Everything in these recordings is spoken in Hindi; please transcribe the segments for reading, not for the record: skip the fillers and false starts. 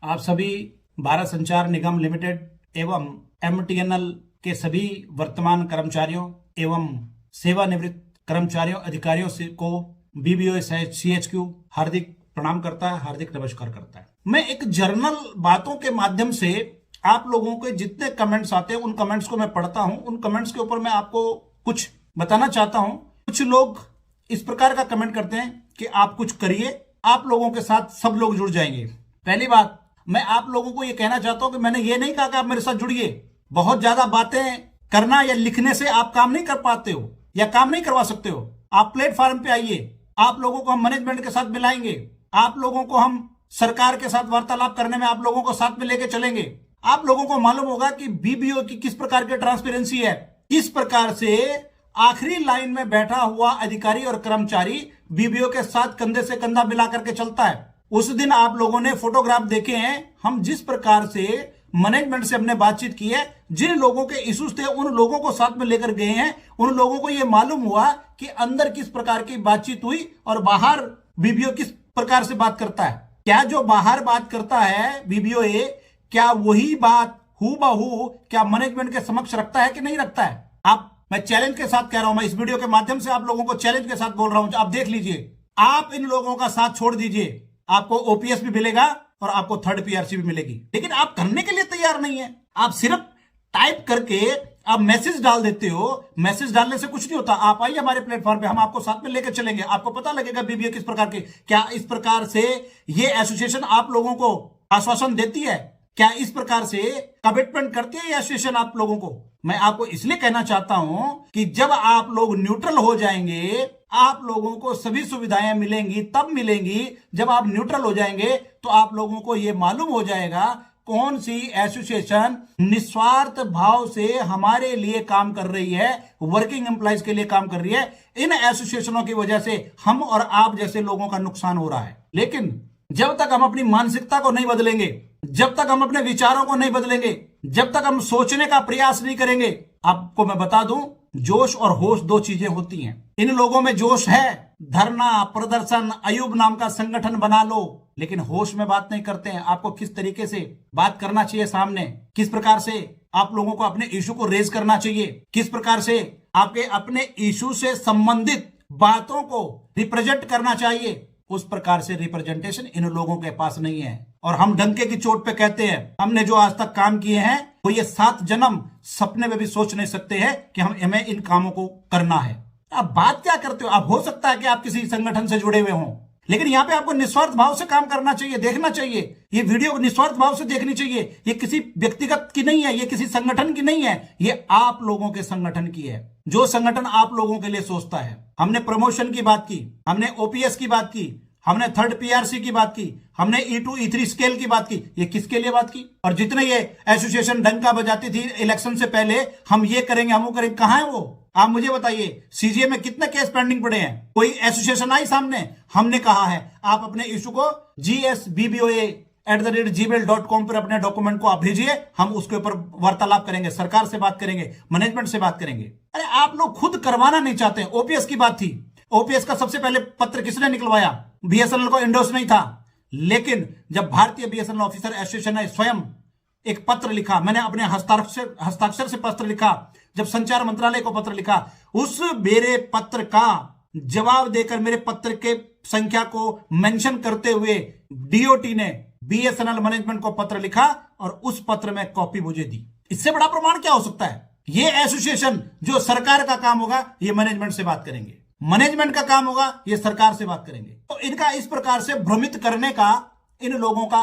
आप सभी भारत संचार निगम लिमिटेड एवं एमटीएनएल के सभी वर्तमान कर्मचारियों एवं सेवानिवृत्त कर्मचारियों अधिकारियों से को बीबीओ सीएचक्यू हार्दिक प्रणाम करता है, हार्दिक नमस्कार करता है। मैं एक जर्नल बातों के माध्यम से आप लोगों के जितने कमेंट्स आते हैं उन कमेंट्स को मैं पढ़ता हूं। उन कमेंट्स के ऊपर मैं आपको कुछ बताना चाहता हूं। कुछ लोग इस प्रकार का कमेंट करते हैं कि आप कुछ करिए, आप लोगों के साथ सब लोग जुड़ जाएंगे। पहली बात, मैं आप लोगों को यह कहना चाहता हूं कि मैंने ये नहीं कहा कि आप मेरे साथ जुड़िए। बहुत ज्यादा बातें करना या लिखने से आप काम नहीं कर पाते हो या काम नहीं करवा सकते हो। आप प्लेटफॉर्म पे आइए, आप लोगों को हम मैनेजमेंट के साथ मिलाएंगे, आप लोगों को हम सरकार के साथ वार्तालाप करने में आप लोगों को साथ में लेके चलेंगे। आप लोगों को मालूम होगा कि बीबीओ की किस प्रकार की ट्रांसपेरेंसी है, किस प्रकार से आखिरी लाइन में बैठा हुआ अधिकारी और कर्मचारी बीबीओ के साथ कंधे से कंधा मिला करके चलता है। उस दिन आप लोगों ने फोटोग्राफ देखे हैं, हम जिस प्रकार से मैनेजमेंट से हमने बातचीत की है, जिन लोगों के इश्यूज थे उन लोगों को साथ में लेकर गए हैं। उन लोगों को यह मालूम हुआ कि अंदर किस प्रकार की बातचीत हुई और बाहर बीबीओ किस प्रकार से बात करता है। क्या जो बाहर बात करता है बीबीओ क्या वही बात हूबहू क्या मैनेजमेंट के समक्ष रखता है कि नहीं रखता है? मैं चैलेंज के साथ कह रहा हूं, मैं इस वीडियो के माध्यम से आप लोगों को चैलेंज के साथ बोल रहा हूं। आप देख लीजिए, आप इन लोगों का साथ छोड़ दीजिए, आपको ओपीएस भी मिलेगा और आपको थर्ड पीआरसी भी मिलेगी। लेकिन आप करने के लिए तैयार नहीं है। आप सिर्फ टाइप करके आप मैसेज डाल देते हो। मैसेज डालने से कुछ नहीं होता। आप आइए हमारे प्लेटफॉर्म पे, हम आपको साथ में लेकर चलेंगे। आपको पता लगेगा बीबीओ किस प्रकार के, क्या इस प्रकार से ये एसोसिएशन आप लोगों को आश्वासन देती है, क्या इस प्रकार से कमिटमेंट करती है ये एसोसिएशन आप लोगों को। मैं आपको इसलिए कहना चाहता हूं कि जब आप लोग न्यूट्रल हो जाएंगे, आप लोगों को सभी सुविधाएं मिलेंगी, तब मिलेंगी जब आप न्यूट्रल हो जाएंगे। तो आप लोगों को यह मालूम हो जाएगा कौन सी एसोसिएशन निस्वार्थ भाव से हमारे लिए काम कर रही है, वर्किंग एम्प्लॉइज के लिए काम कर रही है। इन एसोसिएशनों की वजह से हम और आप जैसे लोगों का नुकसान हो रहा है। लेकिन जब तक हम अपनी मानसिकता को नहीं बदलेंगे, जब तक हम अपने विचारों को नहीं बदलेंगे, जब तक हम सोचने का प्रयास नहीं करेंगे, आपको मैं बता दूं, जोश और होश दो चीजें होती हैं। इन लोगों में जोश है, धरना प्रदर्शन, अयूब नाम का संगठन बना लो, लेकिन होश में बात नहीं करते हैं। आपको किस तरीके से बात करना चाहिए सामने, किस प्रकार से आप लोगों को अपने इशू को रेज करना चाहिए, किस प्रकार से आपके अपने इशू से संबंधित बातों को रिप्रेजेंट करना चाहिए, उस प्रकार से रिप्रेजेंटेशन इन लोगों के पास नहीं है। और हम डंके की चोट पे कहते हैं, हमने जो आज तक काम किए हैं वो ये 7 जन्म सपने में भी सोच नहीं सकते हैं कि हमें इन कामों को करना है। आप बात क्या करते हो? आप हो सकता है कि आप किसी संगठन से जुड़े हुए हों, लेकिन यहाँ पे आपको निस्वार्थ भाव से काम करना चाहिए, देखना चाहिए। ये वीडियो निस्वार्थ भाव से देखनी चाहिए। ये किसी व्यक्तिगत की नहीं है, ये किसी संगठन की नहीं है, ये आप लोगों के संगठन की है, जो संगठन आप लोगों के लिए सोचता है। हमने प्रमोशन की बात की, हमने ओपीएस की बात की, हमने थर्ड पीआरसी की बात की, हमने E2 E3 स्केल की बात की। ये किसके लिए बात की? और जितने ये एसोसिएशन डंका बजाती थी इलेक्शन से पहले, हम ये करेंगे, हम वो करेंगे, कहां है वो? आप मुझे बताइए, सीजीए में कितने केस पेंडिंग पड़े हैं? कोई एसोसिएशन आई सामने? हमने कहा है आप अपने इशू को gsbboa@gmail.com पर अपने डॉक्यूमेंट को आप भेजिए, हम उसके ऊपर वार्तालाप करेंगे, सरकार से बात करेंगे, मैनेजमेंट से बात करेंगे। अरे आप लोग खुद करवाना नहीं चाहते। ओपीएस की बात थी, ओपीएस का सबसे पहले पत्र किसने निकलवाया? बीएसएनएल को इंडोर्स नहीं था। लेकिन जब भारतीय बीएसएनएल ऑफिसर एसोसिएशन ने स्वयं एक पत्र लिखा, मैंने अपने हस्ताक्षर से पत्र लिखा, जब संचार मंत्रालय को पत्र लिखा, उस मेरे पत्र का जवाब देकर, मेरे पत्र के संख्या को मेंशन करते हुए डीओटी ने बीएसएनएल मैनेजमेंट को पत्र लिखा और उस पत्र में कॉपी मुझे दी। इससे बड़ा प्रमाण क्या हो सकता है? ये एसोसिएशन, जो सरकार का काम होगा ये मैनेजमेंट से बात करेंगे, मैनेजमेंट का काम होगा ये सरकार से बात करेंगे। तो इनका इस प्रकार से भ्रमित करने का इन लोगों का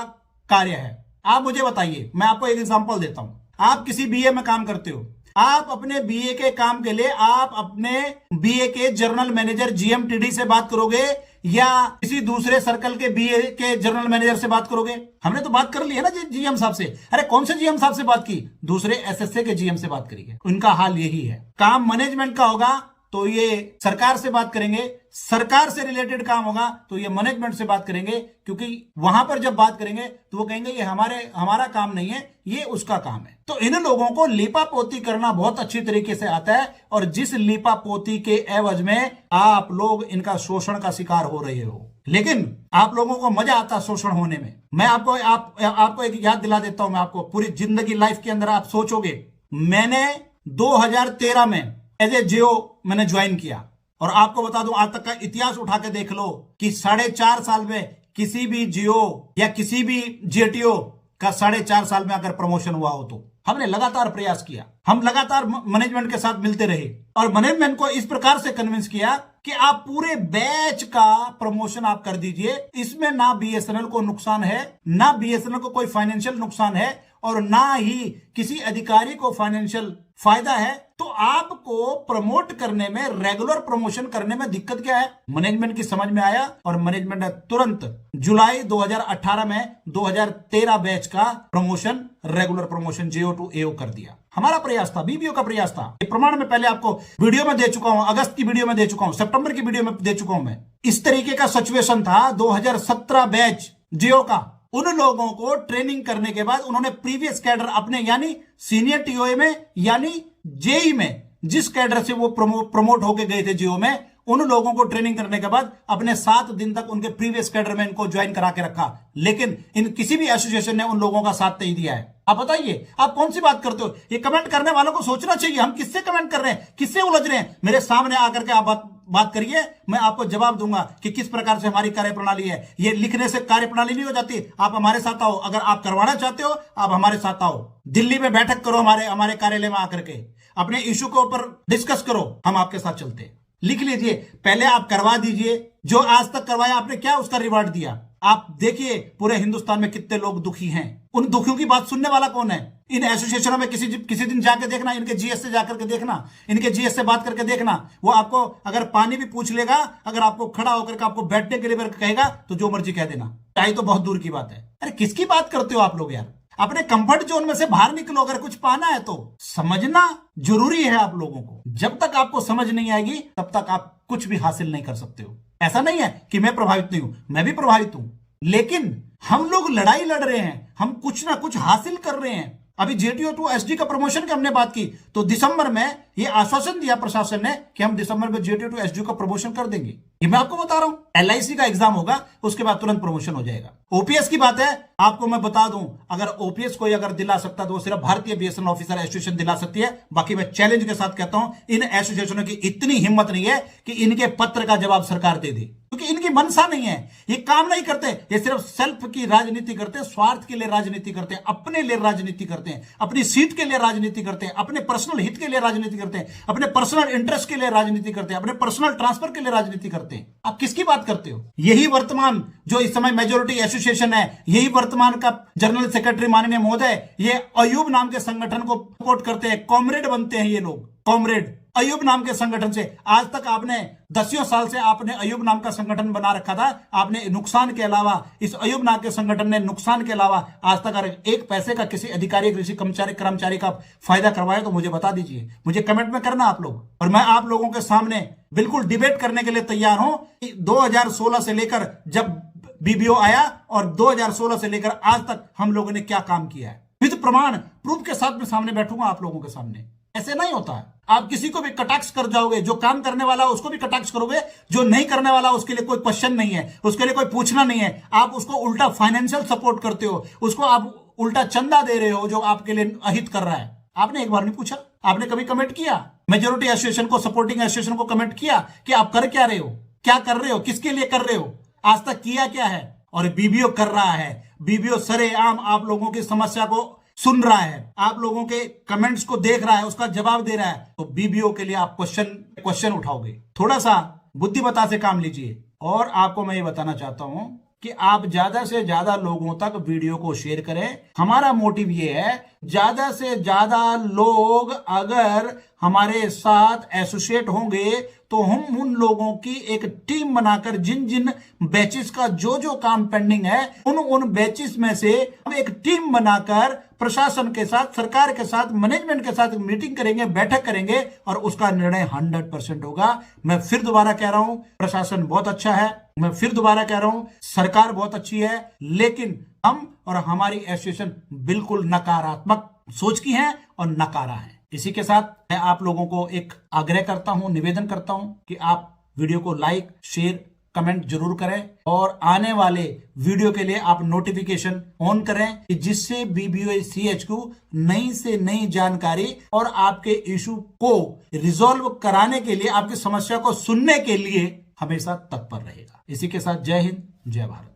कार्य है। आप मुझे बताइए, मैं आपको एक एग्जांपल देता हूं। आप किसी बीए में काम करते हो, आप अपने बीए के काम के लिए आप अपने बीए के जनरल मैनेजर जीएमटीडी से बात करोगे या किसी दूसरे सर्कल के बीए के जनरल मैनेजर से बात करोगे? हमने तो बात कर ली है ना जीएम साहब से। अरे कौन से जीएम साहब से बात की? दूसरे एसएसए के जीएम से बात करी है। उनका हाल यही है। काम मैनेजमेंट का होगा तो ये सरकार से बात करेंगे, सरकार से रिलेटेड काम होगा तो ये मैनेजमेंट से बात करेंगे, क्योंकि वहां पर जब बात करेंगे तो वो कहेंगे ये हमारा काम नहीं है, ये उसका काम है। तो इन लोगों को लीपापोती करना बहुत अच्छी तरीके से आता है, और जिस लीपापोती के एवज में आप लोग इनका शोषण का शिकार हो रहे हो, लेकिन आप लोगों को मजा आता है शोषण होने में। मैं आपको एक याद दिला देता हूं, मैं आपको पूरी जिंदगी लाइफ के अंदर आप सोचोगे, मैंने 2013 में एज ए जियो मैंने ज्वाइन किया, और आपको बता दूं आज तक का इतिहास उठा के देख लो कि 4.5 साल में किसी भी जियो या किसी भी जेटीओ का 4.5 साल में अगर प्रमोशन हुआ हो तो हमने लगातार प्रयास किया, हम लगातार मैनेजमेंट के साथ मिलते रहे, और मैनेजमेंट को इस प्रकार से कन्विंस किया कि आप पूरे बैच का प्रमोशन आप कर दीजिए, इसमें ना बीएसएनएल को नुकसान है, ना बीएसएनएल को कोई फाइनेंशियल नुकसान है, और ना ही किसी अधिकारी को फाइनेंशियल फायदा है। तो आपको प्रमोट करने में, रेगुलर प्रमोशन करने में दिक्कत क्या है? मैनेजमेंट की समझ में आया, और मैनेजमेंट ने तुरंत जुलाई 2018 में 2013 बैच का promotion, regular promotion JO to AO कर दिया। हमारा प्रयास था, बीबीओ का प्रयास था। ये प्रमाण में पहले आपको वीडियो में दे चुका हूं, अगस्त की वीडियो में दे चुका हूं, सितंबर की वीडियो में दे चुका हूं। मैं इस तरीके का सिचुएशन था 2017 बैच जियो का। उन लोगों को ट्रेनिंग करने के बाद उन्होंने प्रीवियस कैडर अपने, यानी सीनियर टीओए में, यानी जेई में जिस कैडर से वो प्रमोट होके गए थे जियो में, उन लोगों को ट्रेनिंग करने के बाद अपने 7 दिन तक उनके प्रीवियस कैडर में इनको ज्वाइन करा के रखा, लेकिन इन किसी भी एसोसिएशन ने उन लोगों का साथ नहीं दिया है। आप बताइए, आप कौन सी बात करते हो? ये कमेंट करने वालों को सोचना चाहिए, हम किससे कमेंट कर रहे हैं, किससे उलझ रहे हैं। मेरे सामने आकर के आप बात करिए, मैं आपको जवाब दूंगा कि किस प्रकार से हमारी कार्यप्रणाली है। ये लिखने से कार्यप्रणाली नहीं हो जाती। आप हमारे साथ आओ, अगर आप करवाना चाहते हो आप हमारे साथ आओ, दिल्ली में बैठक करो, हमारे कार्यालय में आकर के अपने इशू के ऊपर डिस्कस करो, हम आपके साथ चलते हैं। लिख लीजिए, पहले आप करवा दीजिए, जो आज तक करवाया आपने क्या उसका रिवार्ड दिया। आप देखिए पूरे हिंदुस्तान में कितने लोग दुखी हैं, उन दुखियों की बात सुनने वाला कौन है? इन एसोसिएशनों में किसी दिन जाके देखना, इनके जीएस से जाकर के देखना, इनके जीएस से बात करके देखना। वो आपको अगर पानी भी पूछ लेगा, अगर आपको खड़ा होकर के आपको बैठने के लिए कहेगा तो जो मर्जी कह देना, चाहे तो बहुत दूर की बात है। अरे किसकी बात करते हो आप लोग यार? अपने कंफर्ट जोन में से बाहर निकलो, अगर कुछ पाना है तो समझना जरूरी है आप लोगों को। जब तक आपको समझ नहीं आएगी तब तक आप कुछ भी हासिल नहीं कर सकते हो। ऐसा नहीं है कि मैं प्रभावित नहीं हूं, मैं भी प्रभावित हूं, लेकिन हम लोग लड़ाई लड़ रहे हैं, हम कुछ ना कुछ हासिल कर रहे हैं। अभी जेटीओ टू एसडी का प्रमोशन की हमने बात की तो दिसंबर में ये आश्वासन दिया प्रशासन ने कि हम दिसंबर में जेटीओ टू एसडी का प्रमोशन कर देंगे। ये मैं आपको बता रहा हूं, एलआईसी का एग्जाम होगा, उसके बाद तुरंत प्रमोशन हो जाएगा। ओपीएस की बात है, आपको मैं बता दूं, अगर ओपीएस कोई अगर दिला सकता तो वो सिर्फ भारतीय बीएसएनएल ऑफिसर एसोसिएशन दिला सकती है। बाकी मैं चैलेंज के साथ कहता हूं, इन एसोसिएशनों की इतनी हिम्मत नहीं है कि इनके पत्र का जवाब सरकार दे दे, क्योंकि इनकी मनसा नहीं है, ये काम नहीं करते। ये सिर्फ सेल्फ की राजनीति करते हैं, स्वार्थ के लिए राजनीति करते हैं, अपने लिए राजनीति करते हैं, अपनी सीट के लिए राजनीति करते हैं, अपने पर्सनल हित के लिए राजनीति करते हैं, अपने पर्सनल इंटरेस्ट के लिए राजनीति करते हैं, अपने पर्सनल ट्रांसफर के लिए राजनीति करते हैं। आप किसकी बात करते हो? यही वर्तमान जो इस समय मेजोरिटी एसोसिएशन है, यही वर्तमान का जनरल सेक्रेटरी माननीय महोदय, ये अयूब नाम के संगठन को सपोर्ट करते हैं, कॉमरेड बनते हैं ये लोग, कॉमरेड अयूब नाम के संगठन से। आज तक आपने 10 साल से आपने अयूब नाम का संगठन बना रखा था, आपने नुकसान के अलावा, इस अयूब नाम के संगठन ने नुकसान के अलावा आज तक अगर एक पैसे का किसी अधिकारी, किसी कर्मचारी का फायदा करवाया तो मुझे बता दीजिए, मुझे कमेंट में करना आप लोग। और मैं आप लोगों के सामने बिल्कुल डिबेट करने के लिए तैयार हूं। 2016 से लेकर जब बीबीओ आया और 2016 से लेकर आज तक हम लोगों ने क्या काम किया है, विद प्रमाण प्रूफ के साथ मैं सामने बैठूंगा आप लोगों के सामने। ऐसे नहीं होता है, आप किसी को भी कटाक्ष कर जाओगे, जो काम करने वाला उसको भी कटाक्ष करोगे, जो नहीं करने वाला उसके लिए कोई क्वेश्चन नहीं है, उसके लिए कोई पूछना नहीं है। आप उसको उल्टा फाइनेंशियल सपोर्ट करते हो, उसको आप उल्टा चंदा दे रहे हो जो आपके लिए अहित कर रहा है। आपने एक बार नहीं पूछा, आपने कभी कमेंट किया मेजोरिटी एसोसिएशन को, सपोर्टिंग एसोसिएशन को कमेंट किया कि आप कर क्या रहे हो, क्या कर रहे हो, किसके लिए कर रहे हो, आज तक किया क्या है? और बीबीओ कर रहा है, बीबीओ सरेआम आप लोगों की समस्या को सुन रहा है, आप लोगों के कमेंट्स को देख रहा है, उसका जवाब दे रहा है। तो बीबीओ के लिए आप क्वेश्चन उठाओगे, थोड़ा सा बुद्धिमत्ता से काम लीजिए। और आपको मैं ये बताना चाहता हूं कि आप ज्यादा से ज्यादा लोगों तक वीडियो को शेयर करें। हमारा मोटिव ये है, ज्यादा से ज्यादा लोग अगर हमारे साथ एसोसिएट होंगे तो हम उन लोगों की एक टीम बनाकर जिन जिन बैचेस का जो जो काम पेंडिंग है उन बैचेस में से हम एक टीम बनाकर प्रशासन के साथ, सरकार के साथ, मैनेजमेंट के साथ मीटिंग करेंगे, बैठक करेंगे और उसका निर्णय 100% होगा। मैं फिर दोबारा कह रहा हूं, प्रशासन बहुत अच्छा है, मैं फिर दोबारा कह रहा हूं सरकार बहुत अच्छी है, लेकिन हम और हमारी एसोसिएशन बिल्कुल नकारात्मक सोच की है और नकारा है। इसी के साथ मैं आप लोगों को एक आग्रह करता हूं, निवेदन करता हूं कि आप वीडियो को लाइक, शेयर, कमेंट जरूर करें और आने वाले वीडियो के लिए आप नोटिफिकेशन ऑन करें कि जिससे BBOCH नई से नई जानकारी और आपके इशू को रिजॉल्व कराने के लिए, आपकी समस्या को सुनने के लिए हमेशा तत्पर रहेगा। इसी के साथ जय हिंद, जय भारत।